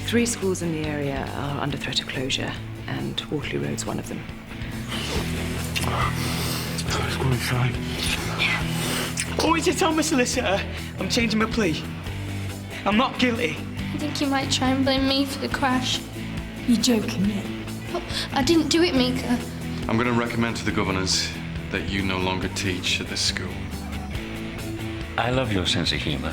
3 schools in the area are under threat of closure, and Waterloo Road's one of them. Let's go inside. Yeah. Oh, is it on my solicitor? I'm changing my plea. I'm not guilty. I think you might try and blame me for the crash. You're joking, Nick? But I didn't do it, Mika. I'm going to recommend to the governors that you no longer teach at this school. I love your sense of humour.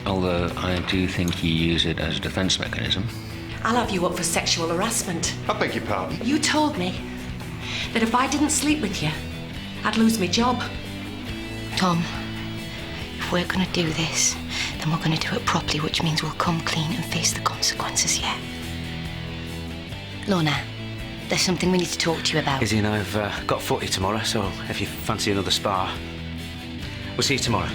Although I do think you use it as a defence mechanism. I'll have you up for sexual harassment. I beg your pardon? You told me that if I didn't sleep with you, I'd lose my job. Tom, if we're going to do this, then we're going to do it properly, which means we'll come clean and face the consequences, yeah? Lorna, there's something we need to talk to you about. Izzy and I've got footy tomorrow, so if you fancy another spar, we'll see you tomorrow.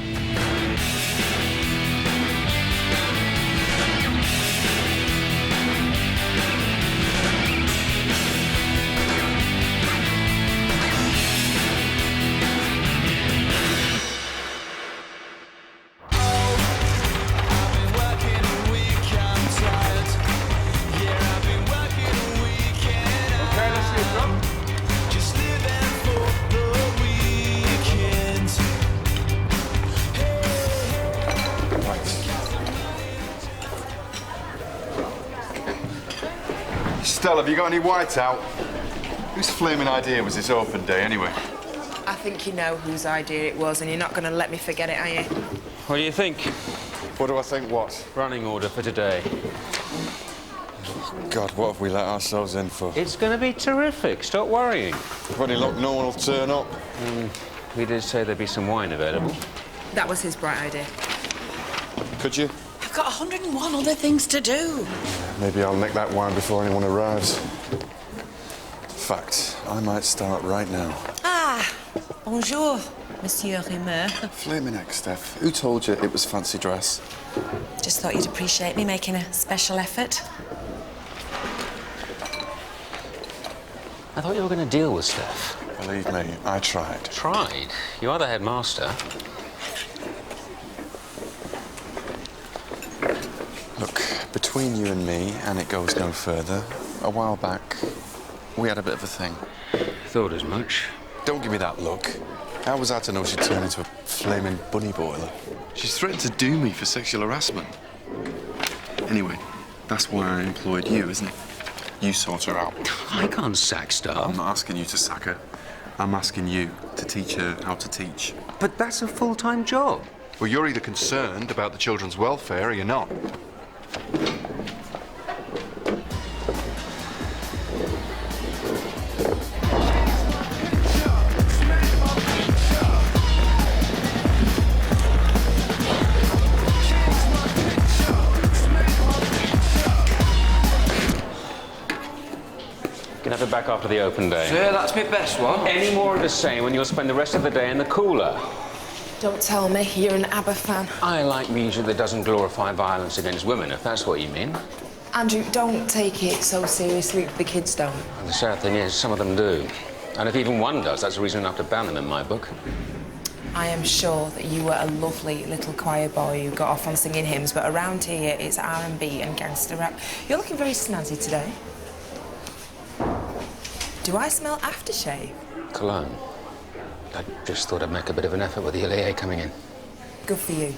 Stella, have you got any whiteout? Whose flaming idea was this open day, anyway? I think you know whose idea it was, and you're not going to let me forget it, are you? What do you think? What do I think what? Running order for today. God, what have we let ourselves in for? It's going to be terrific. Stop worrying. If any luck, no one will turn up. We did say there'd be some wine available. That was his bright idea. Could you? I've got 101 other things to do. Maybe I'll nick that wine before anyone arrives. In fact, I might start right now. Ah, bonjour, Monsieur Rimmer. Flaming heck, Steph. Who told you it was fancy dress? Just thought you'd appreciate me making a special effort. I thought you were going to deal with Steph. Believe me, I tried. Tried? You are the headmaster. Look, between you and me, and it goes no further, a while back, we had a bit of a thing. Thought as much. Don't give me that look. How was I to know she'd turn into a flaming bunny boiler? She's threatened to do me for sexual harassment. Anyway, that's why I employed you, isn't it? You sort her out. I can't sack stuff. I'm not asking you to sack her. I'm asking you to teach her how to teach. But that's a full-time job. Well, you're either concerned about the children's welfare or you're not. You can have it back after the open day. Sir, that's my best one. Any more of the same and you'll spend the rest of the day in the cooler. Don't tell me you're an ABBA fan. I like music that doesn't glorify violence against women, if that's what you mean. Andrew, don't take it so seriously. The kids don't. And the sad thing is, some of them do. And if even one does, that's a reason enough to ban them in my book. I am sure that you were a lovely little choir boy who got off on singing hymns, but around here it's R&B and gangster rap. You're looking very snazzy today. Do I smell aftershave? Cologne. I just thought I'd make a bit of an effort with the LAA coming in. Good for you.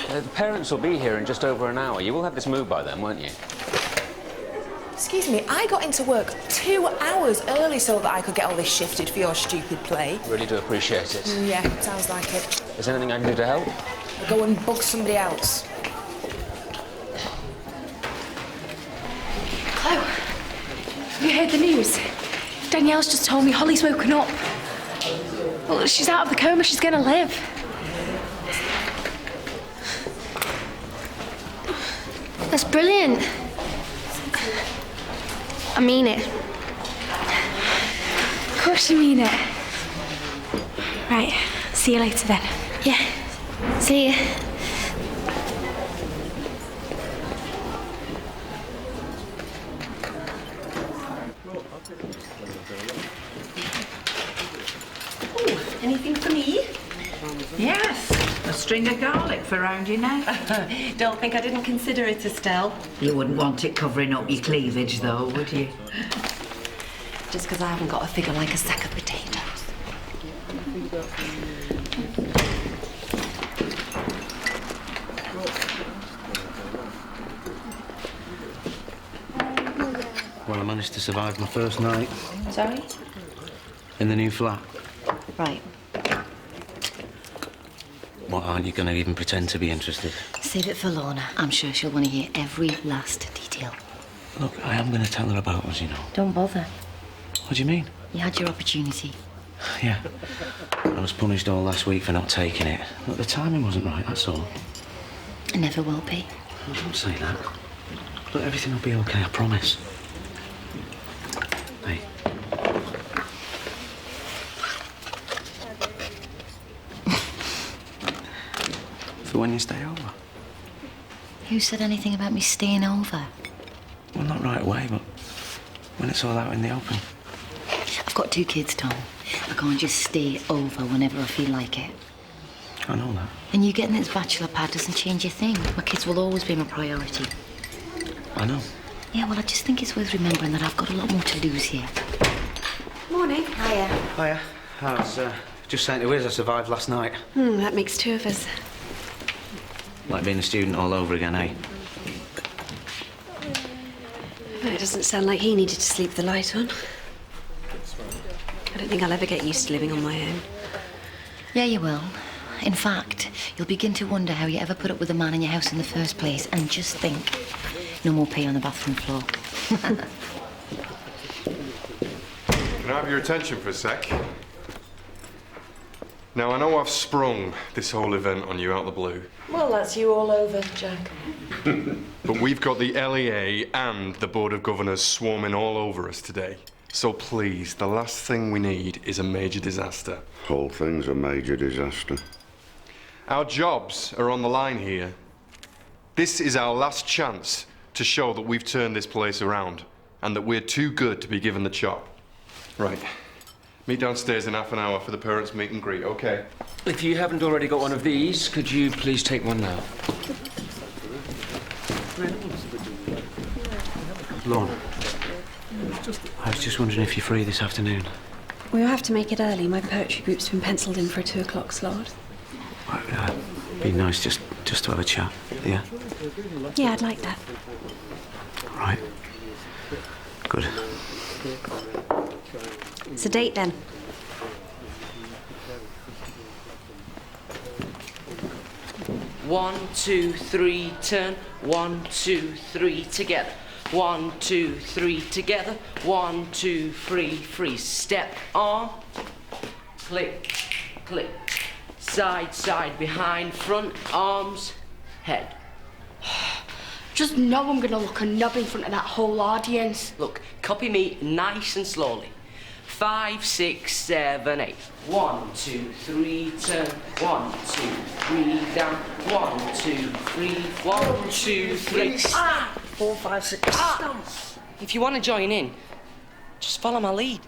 The parents will be here in just over an hour. You will have this moved by then, won't you? Excuse me, I got into work 2 hours early so that I could get all this shifted for your stupid play. Really do appreciate it. Yeah, sounds like it. Is there anything I can do to help? I'll go and bug somebody else. Chloe, have you heard the news? Danielle's just told me Holly's woken up. Well, she's out of the coma, she's gonna live. That's brilliant. I mean it. Of course you mean it. Right, see you later then. Yeah. See ya. Anything for me? Yes, a string of garlic for round your neck. Don't think I didn't consider it, Estelle. You wouldn't want it covering up your cleavage, though, would you? Just because I haven't got a figure like a sack of potatoes. Well, I managed to survive my first night Sorry? in the new flat. Right. What, aren't you going to even pretend to be interested? Save it for Lorna. I'm sure she'll want to hear every last detail. Look, I am going to tell her about us, you know. Don't bother. What do you mean? You had your opportunity. Yeah. I was punished all last week for not taking it. Look, the timing wasn't right, that's all. It never will be. Well, don't say that. But everything will be okay, I promise. Hey. For when you stay over. Who said anything about me staying over? Well, not right away, but when it's all out in the open. I've got 2 kids, Tom. I can't just stay over whenever I feel like it. I know that. And you getting this bachelor pad doesn't change a thing. My kids will always be my priority. I know. Yeah, well, I just think it's worth remembering that I've got a lot more to lose here. Morning. Hiya. Hiya. I was just saying to Wiz I survived last night. That makes 2 of us. Like being a student all over again, eh? Well, it doesn't sound like he needed to sleep with the light on. I don't think I'll ever get used to living on my own. Yeah, you will. In fact, you'll begin to wonder how you ever put up with a man in your house in the first place, and just think, no more pee on the bathroom floor. Can I have your attention for a sec? Now, I know I've sprung this whole event on you out of the blue. Well, that's you all over, Jack. But we've got the LEA and the Board of Governors swarming all over us today. So please, the last thing we need is a major disaster. Whole thing's a major disaster. Our jobs are on the line here. This is our last chance to show that we've turned this place around and that we're too good to be given the chop. Right. Meet downstairs in half an hour for the parents' meet and greet, OK? If you haven't already got one of these, could you please take one now? Lorna, I was just wondering if you're free this afternoon. We'll have to make it early. My poetry group's been penciled in for a 2 o'clock slot. Well, be nice just to have a chat, yeah? Yeah, I'd like that. Right. Good. It's a date, then. One, 2, 3, turn. 1, 2, 3, together. 1, 2, 3, together. 1, 2, 3, freeze. Step, arm. Click, click. Side, side, behind, front, arms, head. Just know I'm gonna look a knob in front of that whole audience. Look, copy me nice and slowly. 5, 6, 7, 8. 1, 2, 3, turn. 1, 2, 3, down. 1, 2, 3. 1, 2, 3. Ah! 4, 5, 6. Ah! If you want to join in, just follow my lead.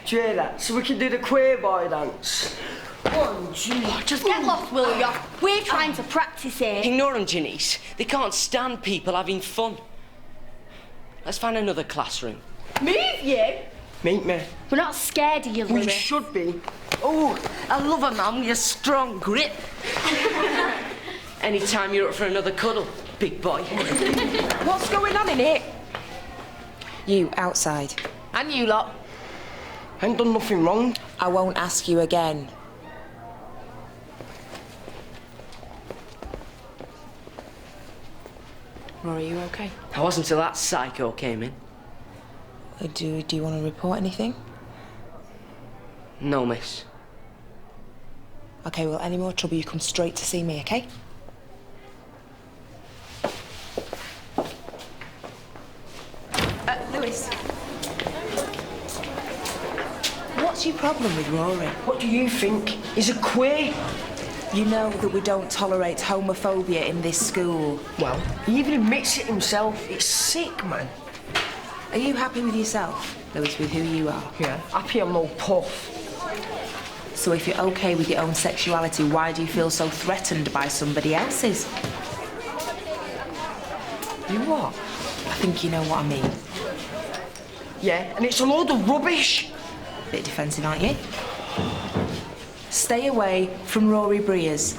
Do you hear that? So we can do the queer boy dance. 1, 2. Just get lost, will ya? We're trying to practice here. Ignore them, Janice. They can't stand people having fun. Let's find another classroom. Move you! Meet me. We're not scared of you, We Louis. should be. Oh, I love a man with a strong grip. Anytime you're up for another cuddle, big boy. What's going on in here? You, outside. And you lot. Ain't done nothing wrong. I won't ask you again. Rory, are you okay? I wasn't till that psycho came in. Do you want to report anything? No, miss. Okay, well, any more trouble, you come straight to see me, okay? Louis. What's your problem with Rory? What do you think? He's a queer. You know that we don't tolerate homophobia in this school. Well, he even admits it himself. It's sick, man. Are you happy with yourself, Louis, with who you are? Yeah, happy I'm no puff. So if you're okay with your own sexuality, why do you feel so threatened by somebody else's? You what? I think you know what I mean. Yeah, and it's a load of rubbish. Bit defensive, aren't you? Stay away from Rory Breers.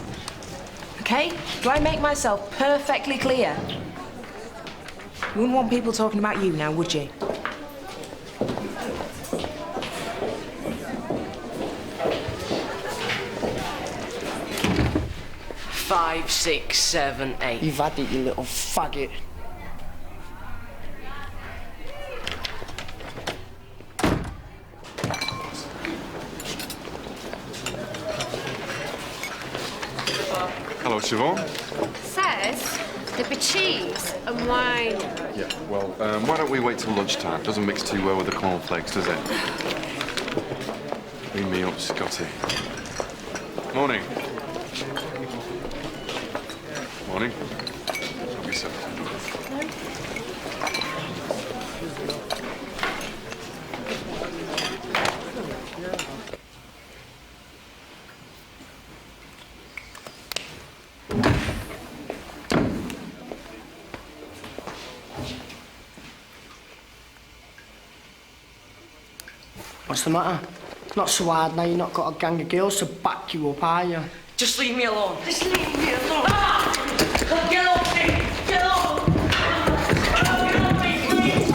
Okay? Do I make myself perfectly clear? You wouldn't want people talking about you now, would you? Five, 6, 7, 8. You've had it, you little faggot. Hello, Siobhan. Says there'd be cheese and wine. Yeah, well, why don't we wait till lunchtime? Doesn't mix too well with the cornflakes, does it? Bring me up, Scotty. Morning. Morning. Help yourself. What's the matter? Not so hard now, you've not got a gang of girls to back you up, are you? Just leave me alone. Just leave me alone. Ah! Get off me! Get off! Get off me, please!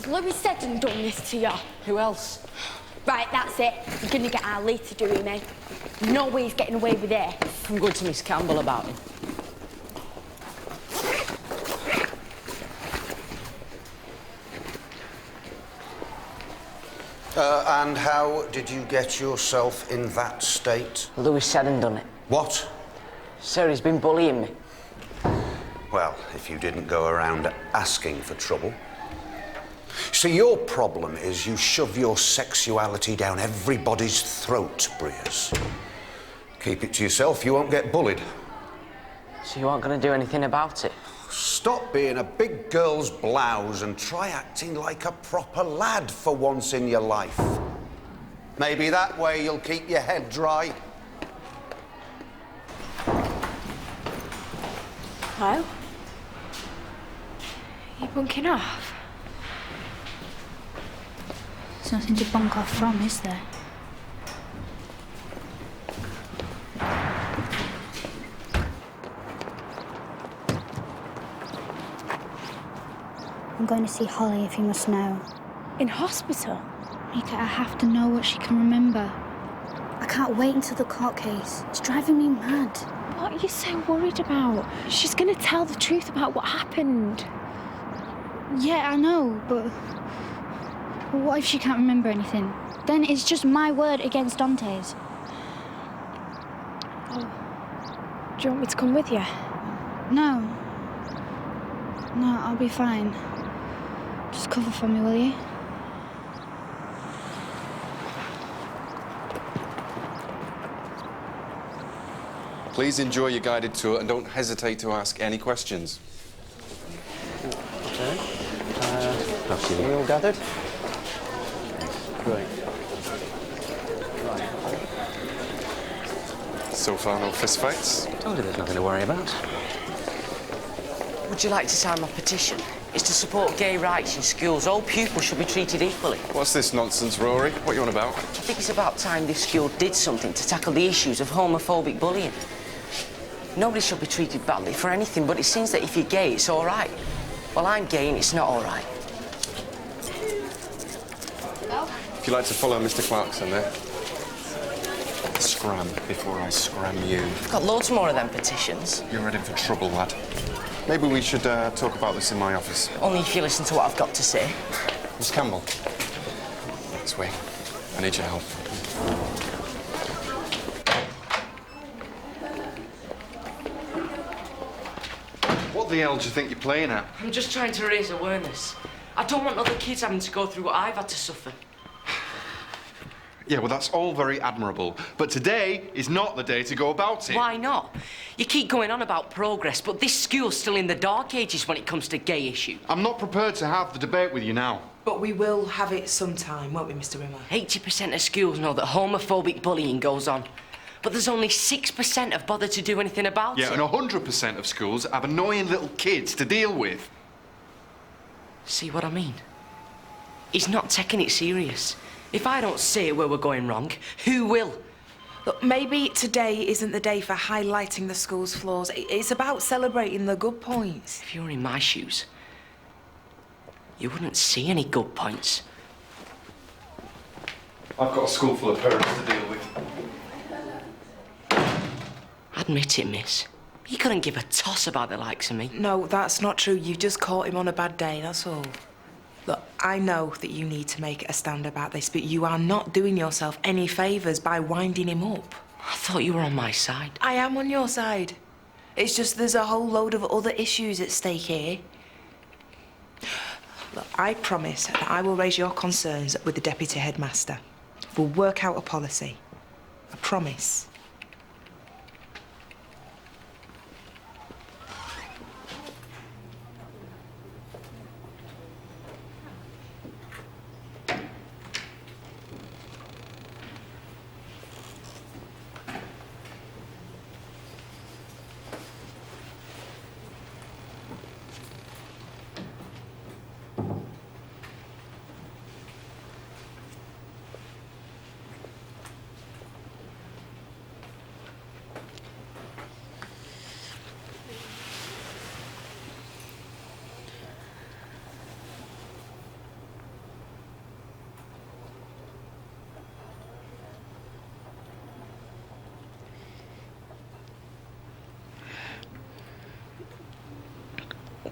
Louis said and done this to you. Who else? Right, that's it. You're gonna get our Lee to do it, mate. No way he's getting away with this. I'm going to Miss Campbell about him. And how did you get yourself in that state? Louis said and done it. What? Sir, he's been bullying me. Well, if you didn't go around asking for trouble. So your problem is you shove your sexuality down everybody's throat, Breers. Keep it to yourself, you won't get bullied. So you aren't going to do anything about it? Stop being a big girl's blouse and try acting like a proper lad for once in your life. Maybe that way you'll keep your head dry. Hello? You bunking off? There's nothing to bunk off from, is there? I'm going to see Holly, if you must know. In hospital? Mika, I have to know what she can remember. I can't wait until the court case. It's driving me mad. What are you so worried about? She's going to tell the truth about what happened. Yeah, I know, but what if she can't remember anything? Then it's just my word against Dante's. Oh. Do you want me to come with you? No. No, I'll be fine. Just cover for me, will you? Please enjoy your guided tour and don't hesitate to ask any questions. Okay. Are you all gathered? Great. So far, no fistfights? Told you there's nothing to worry about. Would you like to sign my petition? It's to support gay rights in schools. All pupils should be treated equally. What's this nonsense, Rory? What are you on about? I think it's about time this school did something to tackle the issues of homophobic bullying. Nobody should be treated badly for anything, but it seems that if you're gay, it's all right. Well, I'm gay and it's not all right. If you'd like to follow Mr. Clarkson there. Scram before I scram you. I've got loads more of them petitions. You're ready for trouble, lad. Maybe we should talk about this in my office. Only if you listen to what I've got to say. Miss Campbell. This way. I need your help. the hell do you think you're playing at? I'm just trying to raise awareness. I don't want other kids having to go through what I've had to suffer. Yeah, well, that's all very admirable. But today is not the day to go about it. Why not? You keep going on about progress, but this school's still in the dark ages when it comes to gay issue. I'm not prepared to have the debate with you now. But we will have it sometime, won't we, Mr. Rimmer? 80% of schools know that homophobic bullying goes on. But there's only 6% have bothered to do anything about it. Yeah, and 100% of schools have annoying little kids to deal with. See what I mean? He's not taking it serious. If I don't say where we're going wrong, who will? Look, maybe today isn't the day for highlighting the school's flaws. It's about celebrating the good points. If you're in my shoes, you wouldn't see any good points. I've got a school full of parents to deal with. Admit it, miss. You couldn't give a toss about the likes of me. No, that's not true. You just caught him on a bad day, that's all. Look, I know that you need to make a stand about this, but you are not doing yourself any favours by winding him up. I thought you were on my side. I am on your side. It's just there's a whole load of other issues at stake here. Look, I promise that I will raise your concerns with the deputy headmaster. We'll work out a policy. I promise.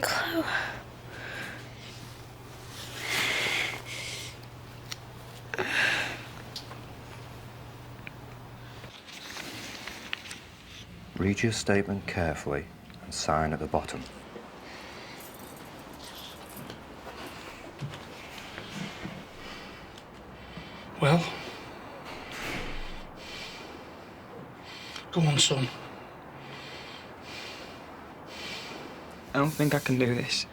Chloe. Read your statement carefully and sign at the bottom. Well? Go on, son. I don't think I can do this.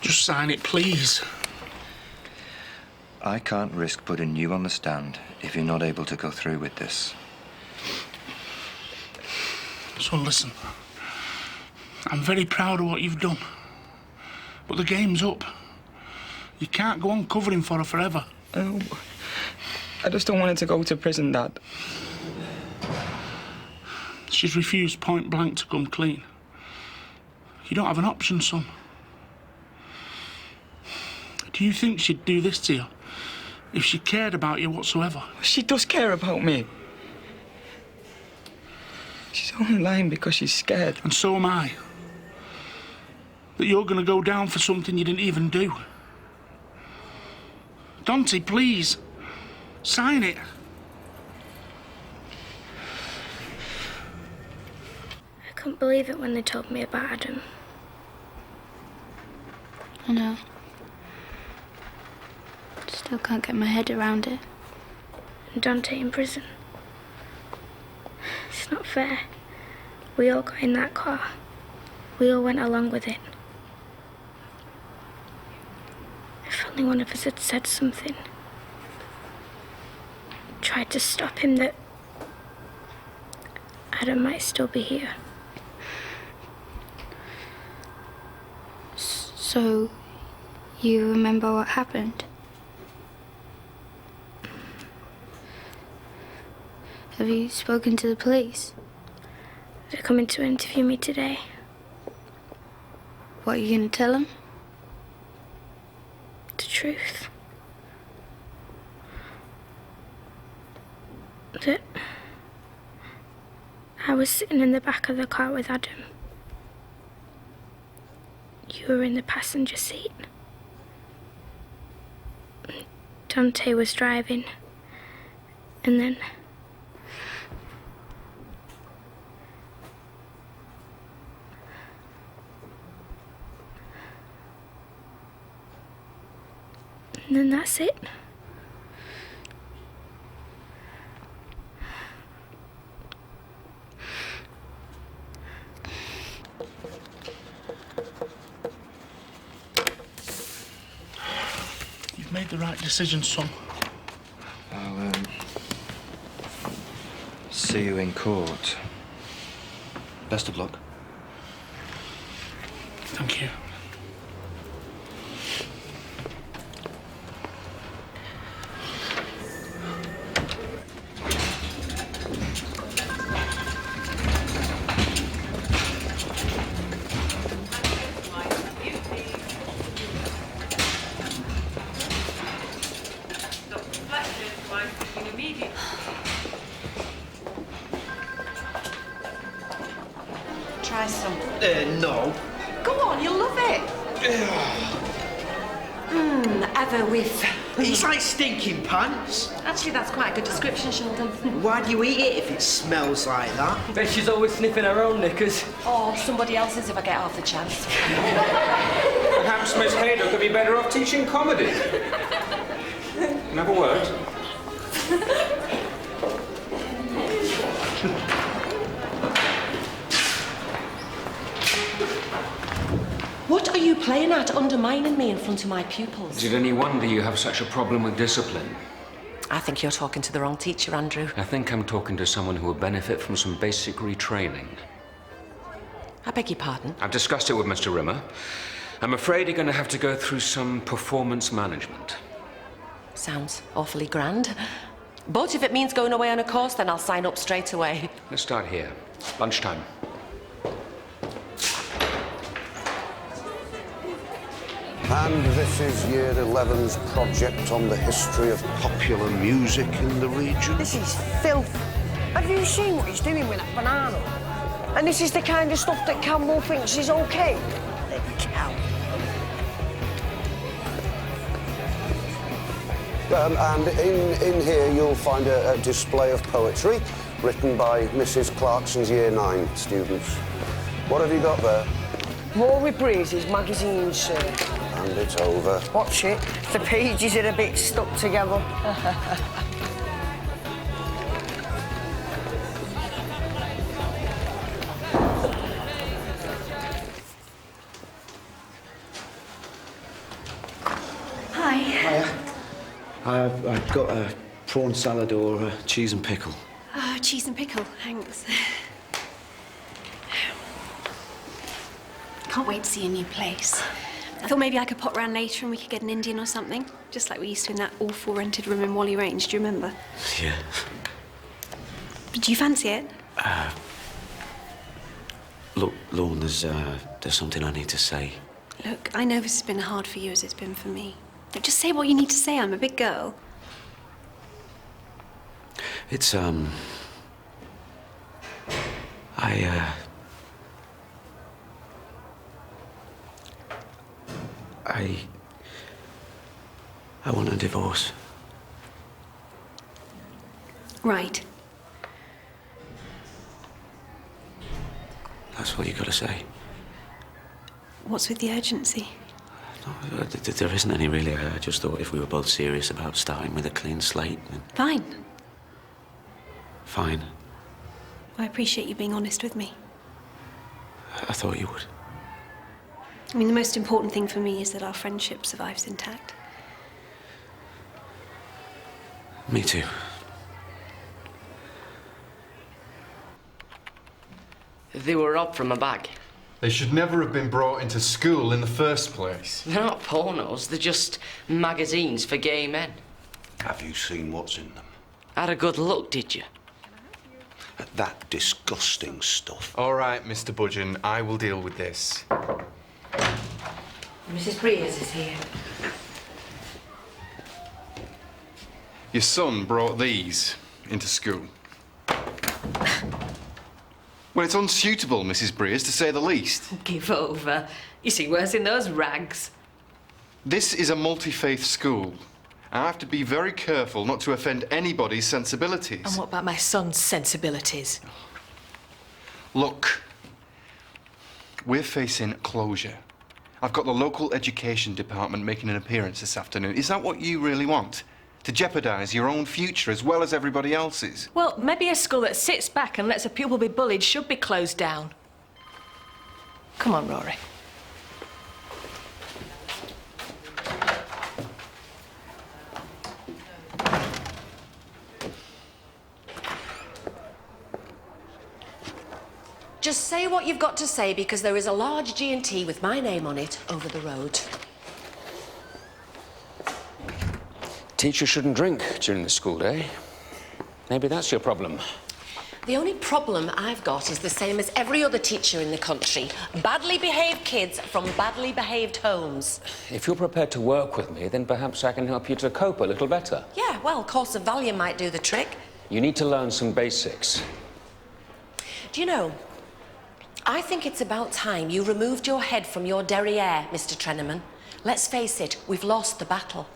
Just sign it, please. I can't risk putting you on the stand if you're not able to go through with this. So listen, I'm very proud of what you've done. But the game's up. You can't go on covering for her forever. Oh, I just don't want her to go to prison, Dad. She's refused point blank to come clean. You don't have an option, son. Do you think she'd do this to you if she cared about you whatsoever? She does care about me. She's only lying because she's scared. And so am I. That you're going to go down for something you didn't even do. Dante, please. Sign it. I couldn't believe it when they told me about Adam. I know. Still can't get my head around it. And Dante in prison. It's not fair. We all got in that car. We all went along with it. If only one of us had said something. Tried to stop him, that Adam might still be here. So, you remember what happened? Have you spoken to the police? They're coming to interview me today. What are you going to tell them? The truth. That I was sitting in the back of the car with Adam. You were in the passenger seat. Dante was driving. And then And then that's it? You've made the right decision, son. I'll, see you in court. Best of luck. Thank you. Try some. No. Go on, you'll love it. Ever with. It's like stinking pants. Actually, that's quite a good description, Sheldon. Why do you eat it if it smells like that? Bet she's always sniffing her own knickers. Or somebody else's if I get half the chance. Perhaps Miss Haydock could be better off teaching comedy. Can I have a word? What are you playing at, undermining me in front of my pupils? Is it any wonder you have such a problem with discipline? I think you're talking to the wrong teacher, Andrew. I think I'm talking to someone who will benefit from some basic retraining. I beg your pardon? I've discussed it with Mr. Rimmer. I'm afraid you're going to have to go through some performance management. Sounds awfully grand. But if it means going away on a course, then I'll sign up straight away. Let's start here. Lunchtime. And this is Year 11's project on the history of popular music in the region. This is filth. Have you seen what he's doing with that banana? And this is the kind of stuff that Campbell thinks is okay? The cow. And in here you'll find a display of poetry written by Mrs. Clarkson's Year 9 students. What have you got there? Rory Breeze's magazine, sir. And it's over. Watch it. The pages are a bit stuck together. Hi. Hiya. I've got a prawn salad or a cheese and pickle. Cheese and pickle, thanks. Can't wait to see a new place. I thought maybe I could pop round later and we could get an Indian or something. Just like we used to in that awful rented room in Wally Range, do you remember? Yeah. Do you fancy it? Look, Lorne, there's something I need to say. Look, I know this has been hard for you as it's been for me. But just say what you need to say, I'm a big girl. It's, I want a divorce. Right. That's what you got to say. What's with the urgency? No, there isn't any, really. I just thought if we were both serious about starting with a clean slate, then... Fine. Fine. I appreciate you being honest with me. I thought you would. I mean, the most important thing for me is that our friendship survives intact. Me too. They were robbed from a bag. They should never have been brought into school in the first place. They're not pornos, they're just magazines for gay men. Have you seen what's in them? Had a good look, did you? At that disgusting stuff. All right, Mr. Budgeon, I will deal with this. Mrs. Breers is here. Your son brought these into school. Well, it's unsuitable, Mrs. Breers, to say the least. Give over. You see worse in those rags. This is a multi-faith school. I have to be very careful not to offend anybody's sensibilities. And what about my son's sensibilities? Look, we're facing closure. I've got the local education department making an appearance this afternoon. Is that what you really want? To jeopardise your own future as well as everybody else's? Well, maybe a school that sits back and lets a pupil be bullied should be closed down. Come on, Rory. Just say what you've got to say, because there is a large G&T with my name on it over the road. Teachers shouldn't drink during the school day. Maybe that's your problem. The only problem I've got is the same as every other teacher in the country. Badly behaved kids from badly behaved homes. If you're prepared to work with me, then perhaps I can help you to cope a little better. Yeah, well, course of Valium might do the trick. You need to learn some basics. Do you know, I think it's about time you removed your head from your derriere, Mr. Trenneman. Let's face it, we've lost the battle.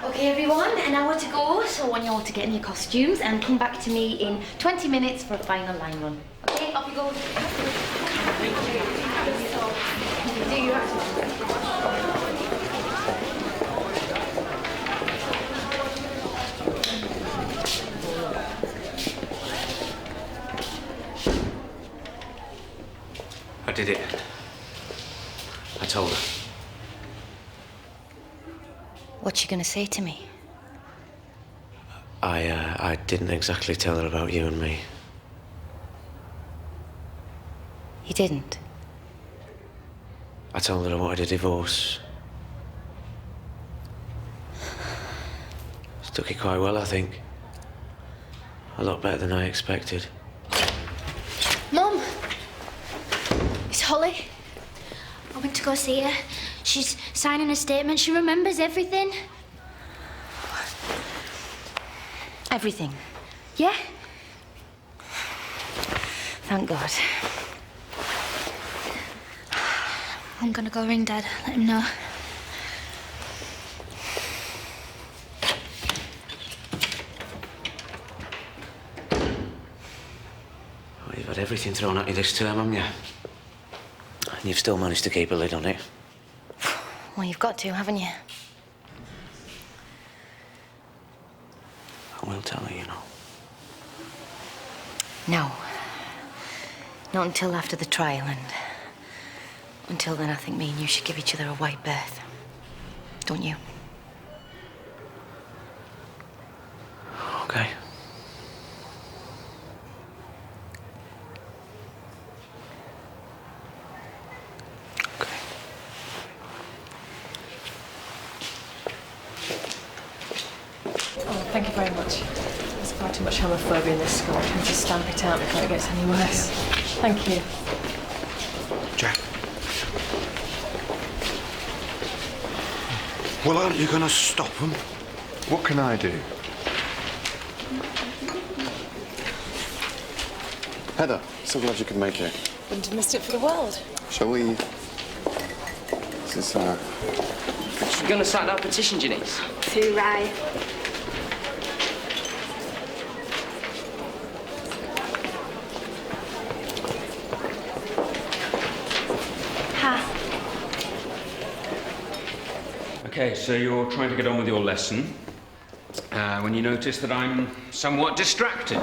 Okay, everyone, an hour to go, so I want you all to get in your costumes and come back to me in 20 minutes for a final line run. Okay, off you go. Do your I did it. I told her. What's she gonna say to me? I didn't exactly tell her about you and me. You didn't? I told her I wanted a divorce. She took it quite well, I think. A lot better than I expected. Mum! It's Holly. I went to go see her. She's signing a statement. She remembers everything. Everything? Yeah? Thank God. I'm gonna go ring Dad, let him know. Well, you've had everything thrown at you this term, haven't you? And you've still managed to keep a lid on it. Well, you've got to, haven't you? I will tell her, you know. No. Not until after the trial, and until then I think me and you should give each other a wide berth. Don't you? Okay. Oh, thank you very much. There's far too much homophobia in this school. I tend to stamp it out before it gets any worse. Thank you. Jack. Well, aren't you going to stop them? What can I do? Heather, so glad you could make it. Wouldn't have missed it for the world. Shall we? This is, You gonna sign that petition, Janice? Too right. Okay, so you're trying to get on with your lesson when you notice that I'm somewhat distracted.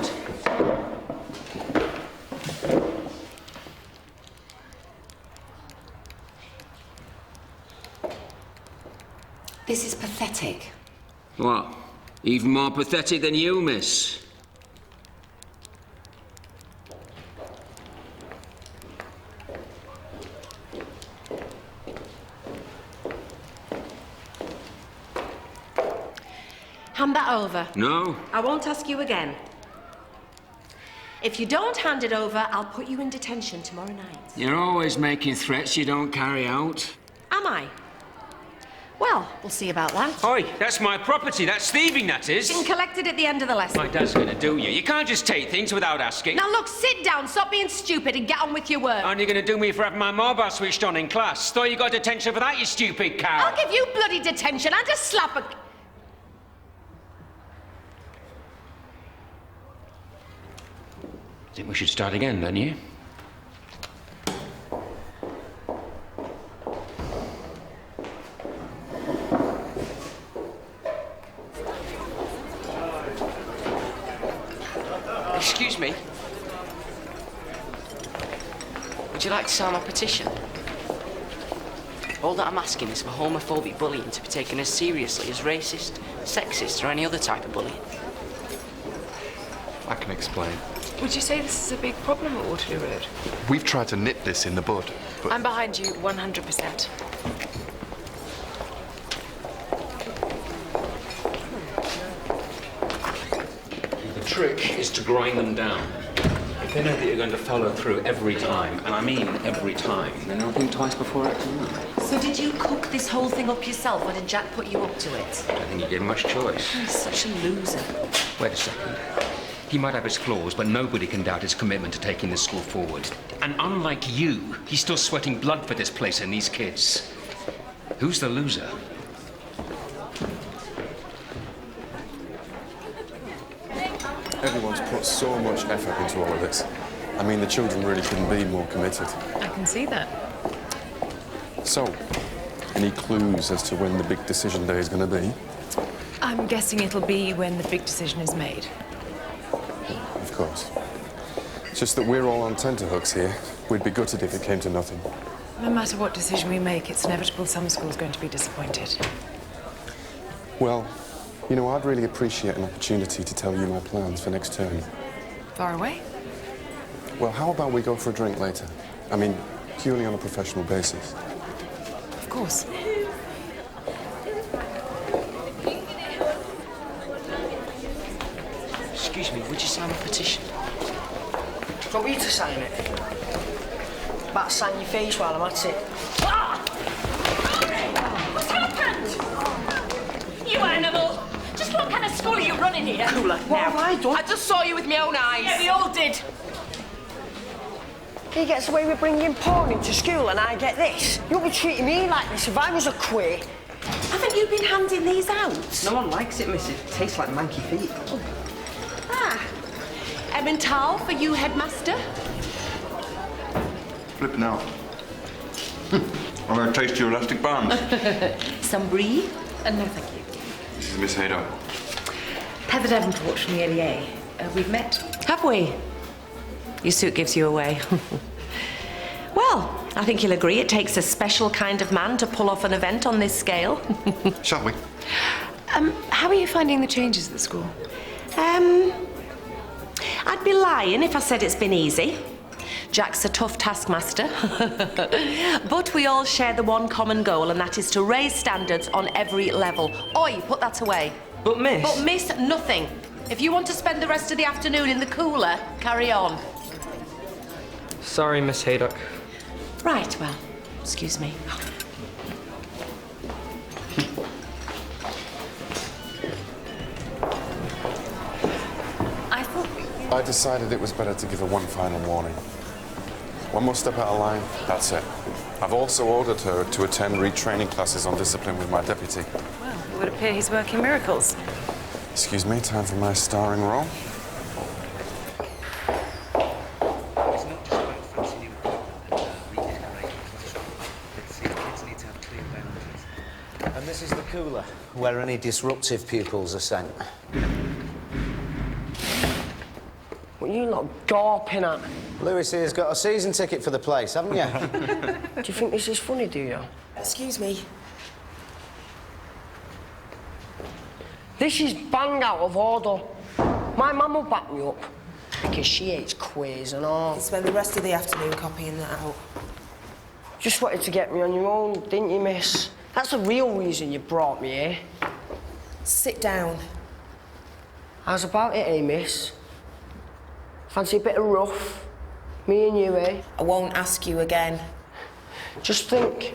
This is pathetic. What? Even more pathetic than you, miss? Hand that over. No. I won't ask you again. If you don't hand it over, I'll put you in detention tomorrow night. You're always making threats you don't carry out. Am I? Well, we'll see about that. Oi, that's my property. That's thieving, that is. You can collect it at the end of the lesson. My dad's gonna do you. You can't just take things without asking. Now look, sit down, stop being stupid and get on with your work. Aren't you gonna do me for having my mobile switched on in class? Thought you got detention for that, you stupid cow. I'll give you bloody detention and a slap. Think we should start again, don't you? Excuse me. Would you like to sign my petition? All that I'm asking is for homophobic bullying to be taken as seriously as racist, sexist, or any other type of bullying. I can explain. Would you say this is a big problem at Waterloo Road? We've tried to nip this in the bud, but... I'm behind you 100%. The trick is to grind them down. If they know that you're going to follow through every time, and I mean every time, then they'll think twice before acting up. So did you cook this whole thing up yourself, or did Jack put you up to it? I don't think you gave him much choice. He's such a loser. Wait a second. He might have his flaws, but nobody can doubt his commitment to taking this school forward. And unlike you, he's still sweating blood for this place and these kids. Who's the loser? Everyone's put so much effort into all of this. I mean, the children really couldn't be more committed. I can see that. So, any clues as to when the big decision day is going to be? I'm guessing it'll be when the big decision is made. Of course. It's just that we're all on tenterhooks here. We'd be gutted if it came to nothing. No matter what decision we make, it's inevitable some school's going to be disappointed. Well, you know, I'd really appreciate an opportunity to tell you my plans for next term. Far away? Well, how about we go for a drink later? I mean, purely on a professional basis. Of course. Excuse me, would you sign my petition? Do you want me to sign it? About to sign your face while I'm at it. What's happened? You animal! Just what kind of school are you running here? Cooler. What have I done? I just saw you with my own eyes. Yeah, we all did. He gets away with bringing porn into school and I get this. You wouldn't be treating me like this if I was a queer. Haven't you been handing these out? No one likes it, miss. It tastes like manky feet. Oh. Ah. Emmental for you, headmaster. Flipping out. I'm going to taste your elastic bands. Some brie? No, thank you. This is Miss Haydock. Heather Davenport from the LEA. We've met. Have we? Your suit gives you away. Well, I think you'll agree it takes a special kind of man to pull off an event on this scale. Shall we? How are you finding the changes at the school? I'd be lying if I said it's been easy. Jack's a tough taskmaster. But we all share the one common goal, and that is to raise standards on every level. Oi, put that away. But miss... But miss nothing. If you want to spend the rest of the afternoon in the cooler, carry on. Sorry, Miss Haydock. Right, well, excuse me. I decided it was better to give her one final warning. One more step out of line, that's it. I've also ordered her to attend retraining classes on discipline with my deputy. Well, it would appear he's working miracles. Excuse me, time for my starring role. And this is the cooler, where any disruptive pupils are sent. What you lot gawping at? Lewis here's got a season ticket for the place, haven't you? Do you think this is funny, do you? Excuse me. This is bang out of order. My mum will back me up because she hates quiz and all. You spend the rest of the afternoon copying that out. Just wanted to get me on your own, didn't you, miss? That's the real reason you brought me here. Sit down. How's about it, eh, miss? Fancy a bit of rough? Me and you, eh? I won't ask you again. Just think,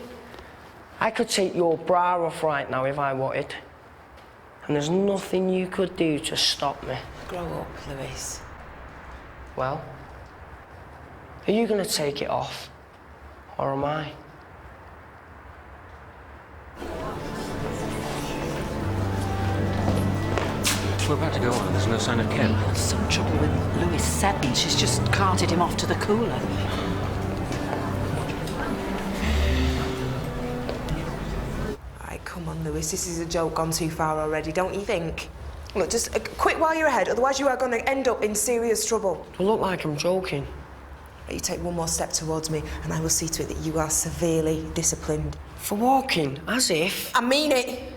I could take your bra off right now if I wanted. And there's nothing you could do to stop me. Grow up, Lewis. Well, are you going to take it off? Or am I? We're about to go on and there's no sign of Ken. Some trouble with Louis Seddon. She's just carted him off to the cooler. Right, come on, Lewis. This is a joke gone too far already, don't you think? Look, just quit while you're ahead, otherwise you are going to end up in serious trouble. I look like I'm joking. You take one more step towards me and I will see to it that you are severely disciplined. For walking, as if... I mean it!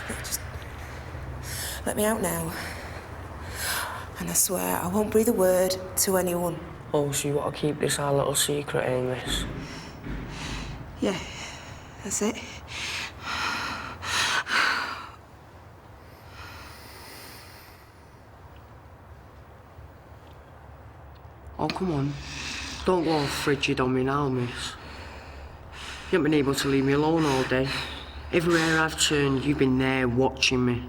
Look, just let me out now. And I swear I won't breathe a word to anyone. Oh, so you want to keep this our little secret, eh, miss? Yeah, that's it. Oh, come on. Don't go all frigid on me now, miss. You haven't been able to leave me alone all day. Everywhere I've turned, you've been there watching me.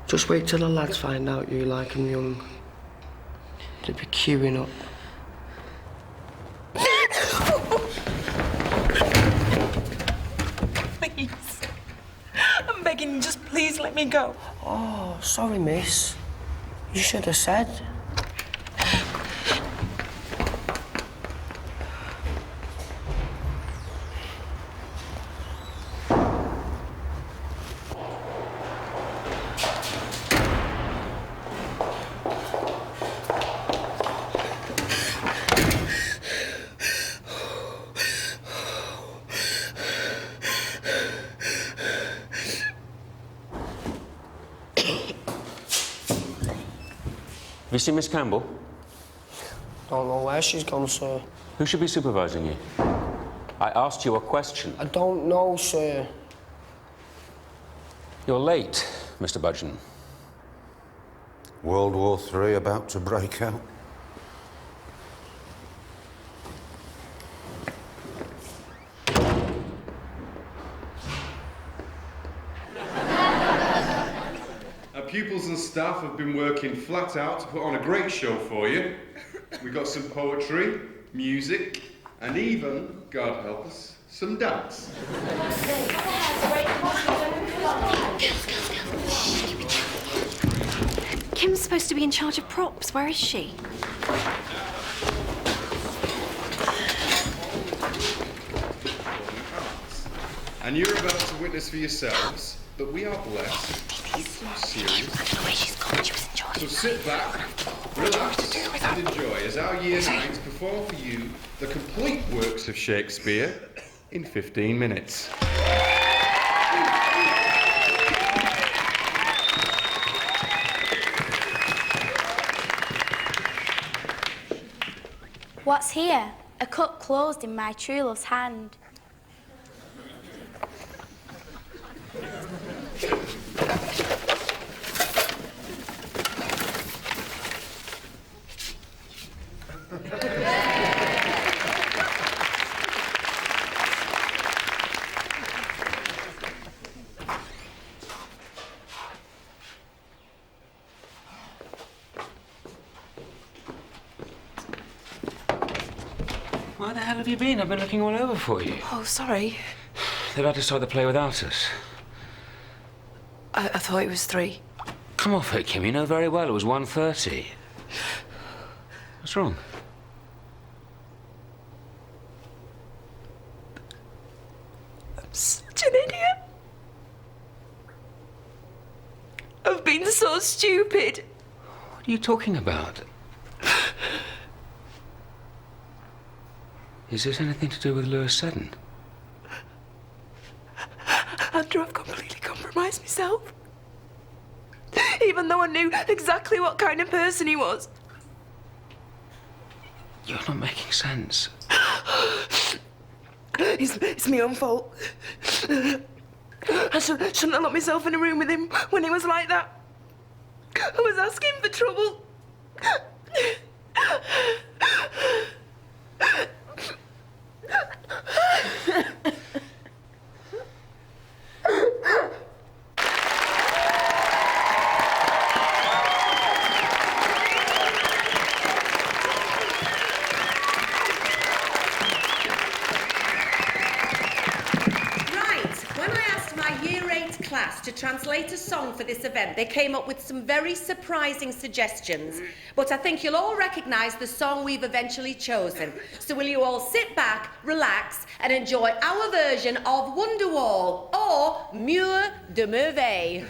Just wait till the lads find out you like 'em young. They'll be queuing up. Please. I'm begging you, just please let me go. Oh, sorry, miss. You should have said. Have you seen Miss Campbell? Don't know where she's gone, sir. Who should be supervising you? I asked you a question. I don't know, sir. You're late, Mr. Budgeon. World War III about to break out. Our pupils and staff have been working flat out to put on a great show for you. We got some poetry, music, and even, God help us, some dance. Kim's supposed to be in charge of props. Where is she? And you're about to witness for yourselves that we are blessed with some serious... I don't know where she's gone. She was in charge. So sit back, relax, and enjoy as our year nines perform for you the complete works of Shakespeare in 15 minutes. What's here? A cup closed in my true love's hand. Where the hell have you been? I've been looking all over for you. Oh, sorry. They've had to start the play without us. I thought it was 3. Come off it, Kim. You know very well it was 1:30. What's wrong? I'm such an idiot. I've been so stupid. What are you talking about? Is this anything to do with Lewis Seddon? After I've completely compromised myself. Even though I knew exactly what kind of person he was. You're not making sense. It's my own fault. I shouldn't have locked myself in a room with him when he was like that. I was asking for trouble. Right, when I asked my Year 8 select class to translate a song for this event, they came up with some very surprising suggestions. But I think you'll all recognise the song we've eventually chosen. So will you all sit back, relax, and enjoy our version of Wonderwall, or Mur de Merveille.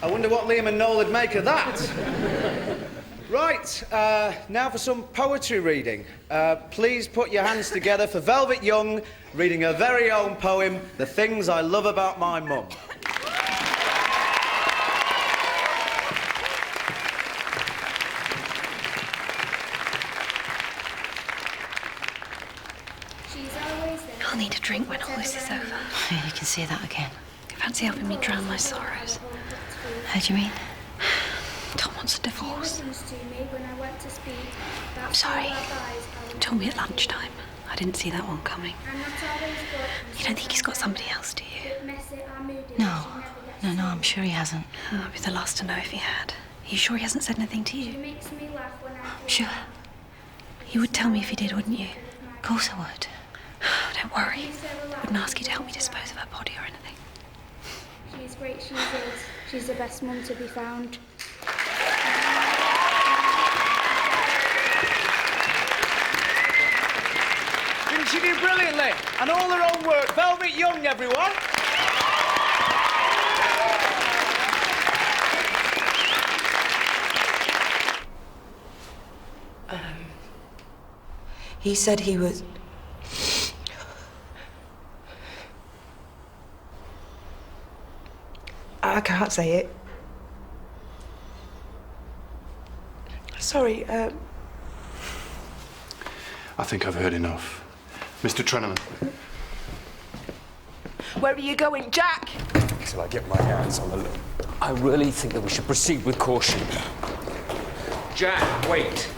I wonder what Liam and Noel would make of that. Right, now for some poetry reading. Please put your hands together for Velvet Young reading her very own poem, The Things I Love About My Mum. I'll need a drink when all this is over. You can say that again. Fancy helping me drown my sorrows. How do you mean? Tom wants a divorce. I'm sorry. He told me at lunchtime. I didn't see that one coming. You don't think he's got somebody else, do you? No, I'm sure he hasn't. I'd be the last to know if he had. Are you sure he hasn't said anything to you? Sure. You would tell me if he did, wouldn't you? Of course I would. Don't worry. I wouldn't ask you to help me dispose of her body or anything. She's great, she is. She's the best mum to be found. Didn't she do brilliantly? And all her own work. Velvet Young, everyone. He said he was... I can't say it. Sorry, I think I've heard enough. Mr. Treneman. Where are you going, Jack? Till I get my hands on the look. I really think that we should proceed with caution. Jack, wait.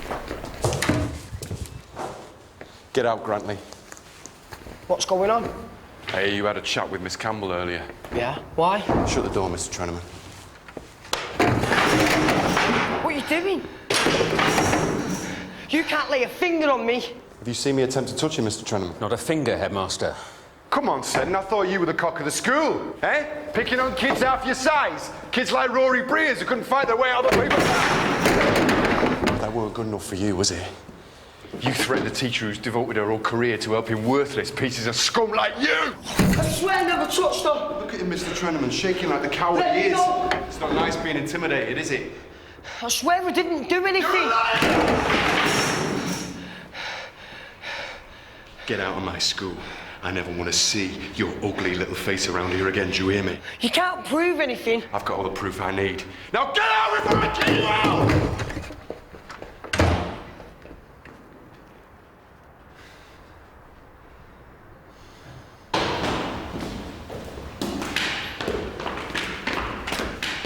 Get out, Grantley. What's going on? Hey, you had a chat with Miss Campbell earlier. Yeah? Why? Shut the door, Mr. Treneman. What are you doing? You can't lay a finger on me. Have you seen me attempt to touch you, Mr. Treneman? Not a finger, Headmaster. Come on, Seddon, I thought you were the cock of the school, eh? Picking on kids half your size. Kids like Rory Breers who couldn't fight their way out of the paper. That weren't good enough for you, was it? You threatened a teacher who's devoted her whole career to helping worthless pieces of scum like you! I swear I never touched her. Look at him, Mr. Treneman, shaking like the coward he is. It's not nice being intimidated, is it? I swear I didn't do anything. Get out of my school. I never want to see your ugly little face around here again, do you hear me? You can't prove anything. I've got all the proof I need. Now get out before I kill you out!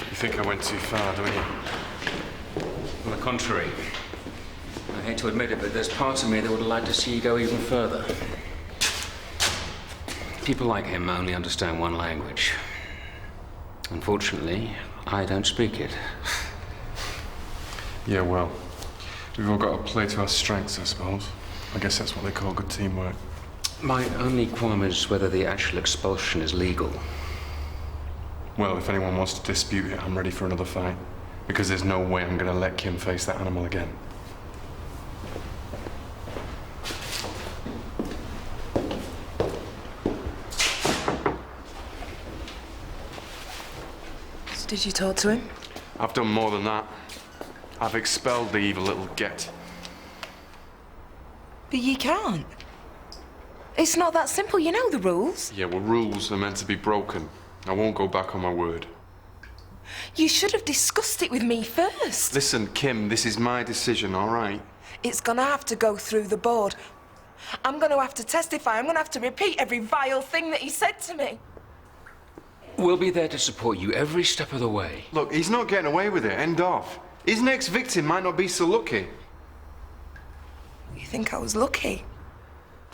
You think I went too far, don't you? On the contrary, I hate to admit it, but there's parts of me that would like to see you go even further. People like him only understand one language. Unfortunately, I don't speak it. Yeah, well, we've all got to play to our strengths, I suppose. I guess that's what they call good teamwork. My only qualm is whether the actual expulsion is legal. Well, if anyone wants to dispute it, I'm ready for another fight. Because there's no way I'm going to let Kim face that animal again. So did you talk to him? I've done more than that. I've expelled the evil little get. But you can't. It's not that simple, you know the rules. Yeah, well, rules are meant to be broken. I won't go back on my word. You should have discussed it with me first. Listen, Kim, this is my decision, all right? It's gonna have to go through the board. I'm gonna have to testify. I'm gonna have to repeat every vile thing that he said to me. We'll be there to support you every step of the way. Look, he's not getting away with it. End of. His next victim might not be so lucky. You think I was lucky?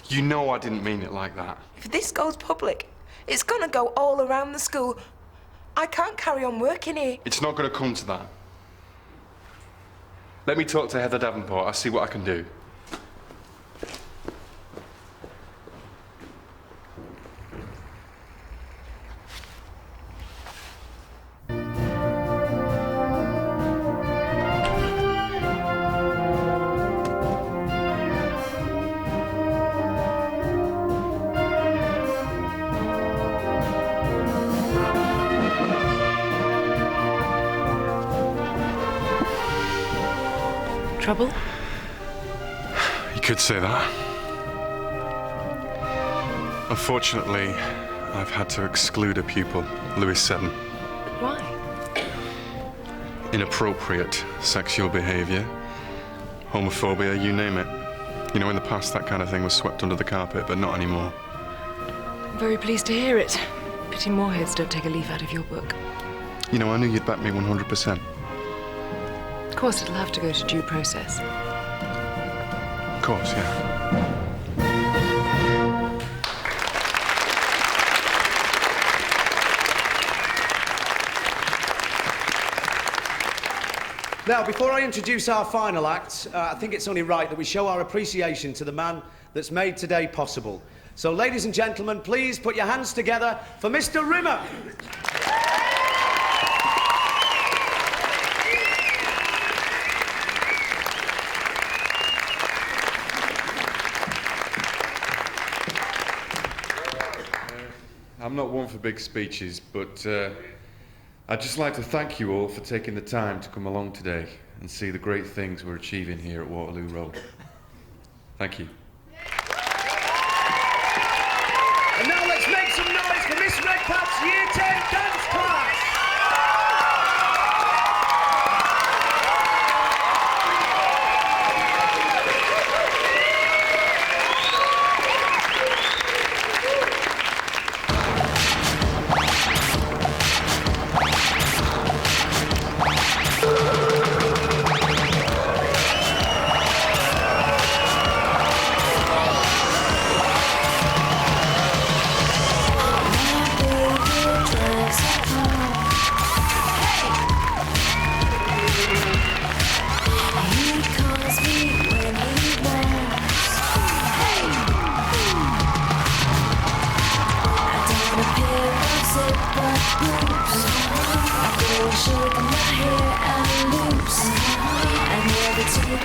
You know I didn't mean it like that. If this goes public, it's gonna go all around the school. I can't carry on working here. It's not going to come to that. Let me talk to Heather Davenport. I'll see what I can do. Trouble? You could say that. Unfortunately, I've had to exclude a pupil, Louis 7. Why? Inappropriate sexual behaviour, homophobia, you name it. You know, in the past that kind of thing was swept under the carpet, but not anymore. I'm very pleased to hear it. Pity more heads don't take a leaf out of your book. You know, I knew you'd back me 100%. Of course, it'll have to go to due process. Of course, yeah. Now, before I introduce our final act, I think it's only right that we show our appreciation to the man that's made today possible. So, ladies and gentlemen, please put your hands together for Mr. Rimmer. I'm not one for big speeches, but I'd just like to thank you all for taking the time to come along today and see the great things we're achieving here at Waterloo Road. Thank you. And now let's make some noise for Miss Redpath's Year 10 dance class!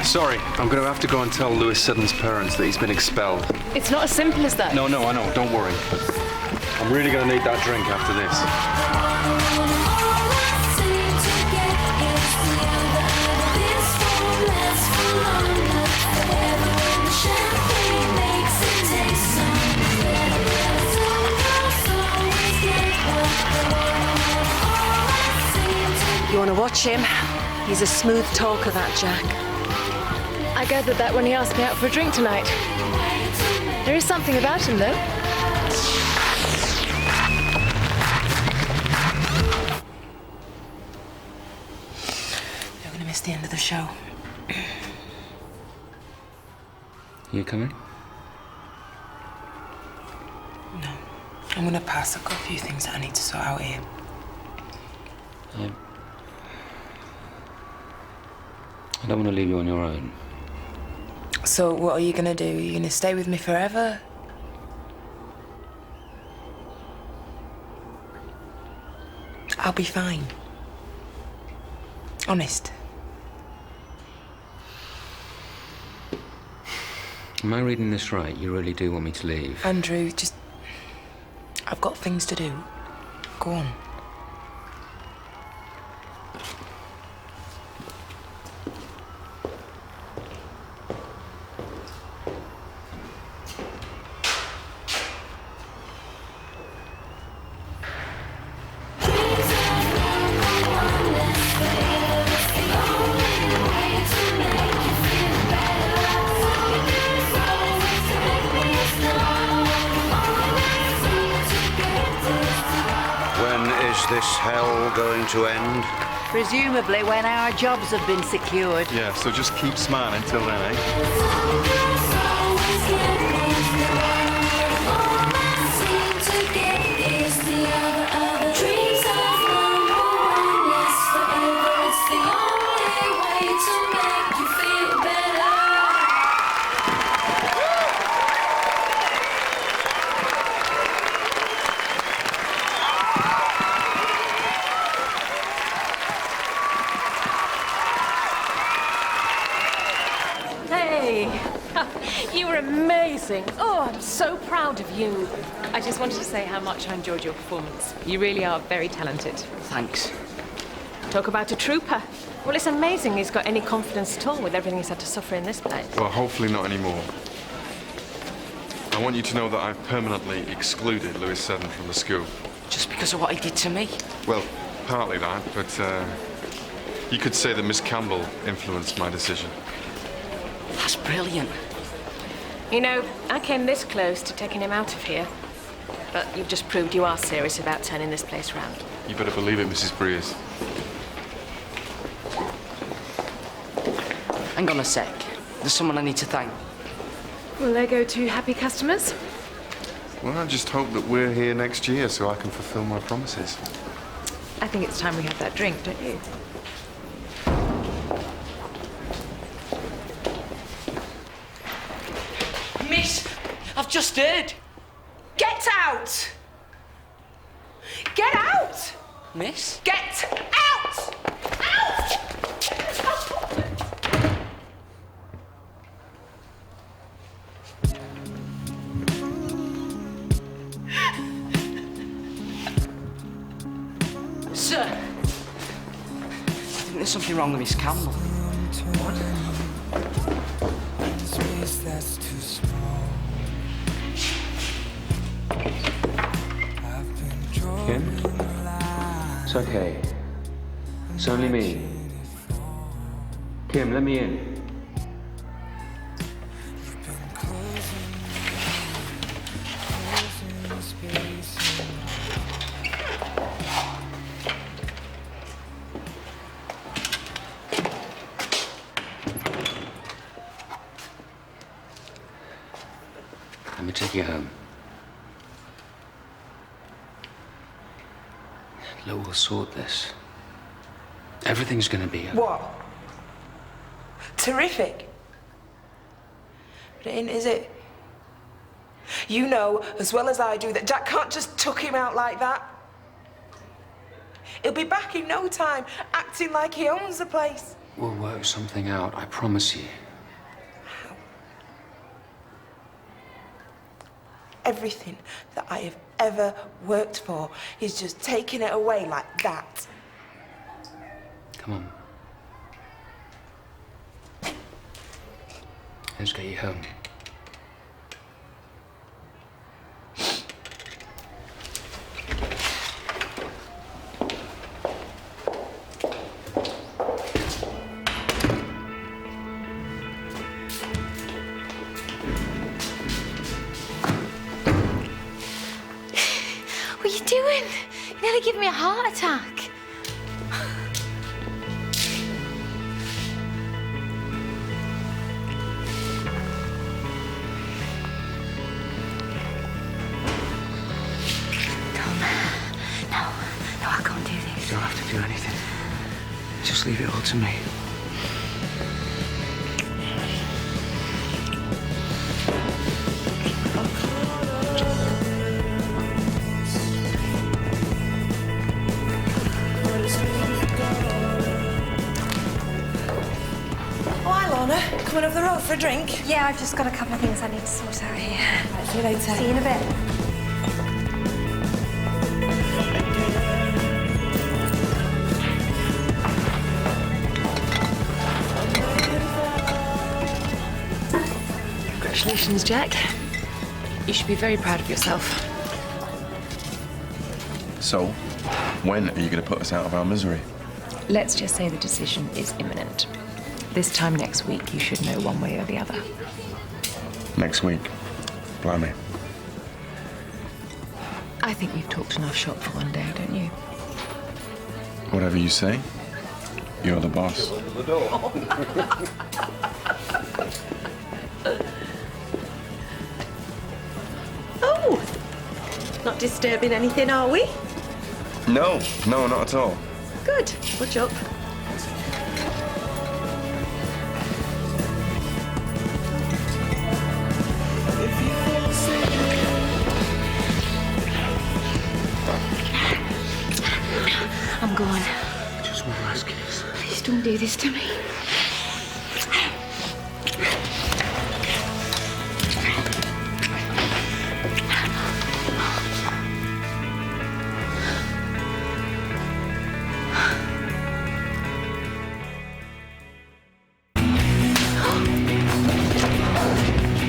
Sorry, I'm going to have to go and tell Louis 7's parents that he's been expelled. It's not as simple as that. No, I know, don't worry. But I'm really going to need that drink after this. You want to watch him? He's a smooth talker, that Jack. I gathered that when he asked me out for a drink tonight. There is something about him, though. You're going to miss the end of the show. You coming? No. I'm gonna pass. I've got a few things that I need to sort out here. I don't want to leave you on your own. So what are you gonna do? Are you gonna stay with me forever? I'll be fine. Honest. Am I reading this right? You really do want me to leave? Andrew, just... I've got things to do. Go on. This hell going to end? Presumably when our jobs have been secured. Yeah, so just keep smiling until then, eh? You were amazing. Oh, I'm so proud of you. I just wanted to say how much I enjoyed your performance. You really are very talented. Thanks. Talk about a trooper. Well, it's amazing he's got any confidence at all with everything he's had to suffer in this place. Well, hopefully not anymore. I want you to know that I've permanently excluded Lewis Seddon from the school. Just because of what he did to me? Well, partly that, but you could say that Miss Campbell influenced my decision. That's brilliant. You know, I came this close to taking him out of here. But you've just proved you are serious about turning this place round. You better believe it, Mrs. Breers. Hang on a sec. There's someone I need to thank. Will they go to happy customers? Well, I just hope that we're here next year so I can fulfill my promises. I think it's time we had that drink, don't you? Miss, I've just heard. Get out! Get out! Miss? Get out! Out! Sir! I think there's something wrong with Miss Campbell. Kim? It's okay. It's only me. Kim, let me in. Let me take you home. Lou will sort this. Everything's gonna be okay. What? Terrific. But it ain't, is it? You know as well as I do that Jack can't just tuck him out like that. He'll be back in no time, acting like he owns the place. We'll work something out, I promise you. Everything that I have ever worked for is just taking it away like that. Come on. Let's get you home. What are you doing? You nearly gave me a heart attack. to me. Oh, hi, Lorna. Coming over the road for a drink? Yeah, I've just got a couple of things I need to sort out here. Right, see you later. See you in a bit. Congratulations, Jack. You should be very proud of yourself. So, when are you going to put us out of our misery? Let's just say the decision is imminent. This time next week, you should know one way or the other. Next week. Blimey. I think we've talked enough shop for one day, don't you? Whatever you say. You're the boss. Oh! Not disturbing anything, are we? No, not at all. Good. Good job. I'm going. Just one last kiss. Please don't do this to me.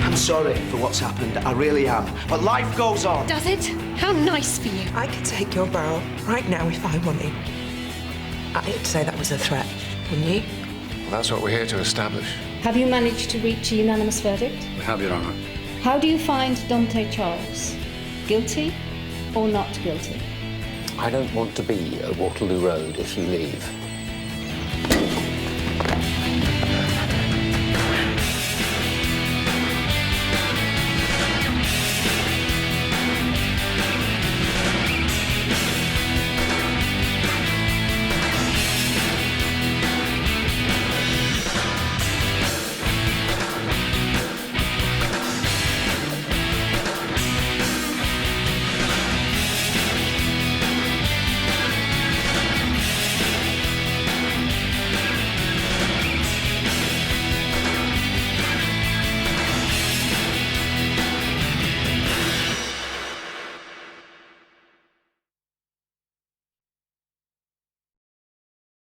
I'm sorry for what's happened. I really am. But life goes on. Does it? How nice for you. I could take your barrel right now if I wanted. I'd hate to say that was a threat, wouldn't you? Well, that's what we're here to establish. Have you managed to reach a unanimous verdict? We have, Your Honour. How do you find Dante Charles? Guilty or not guilty? I don't want to be at Waterloo Road if you leave.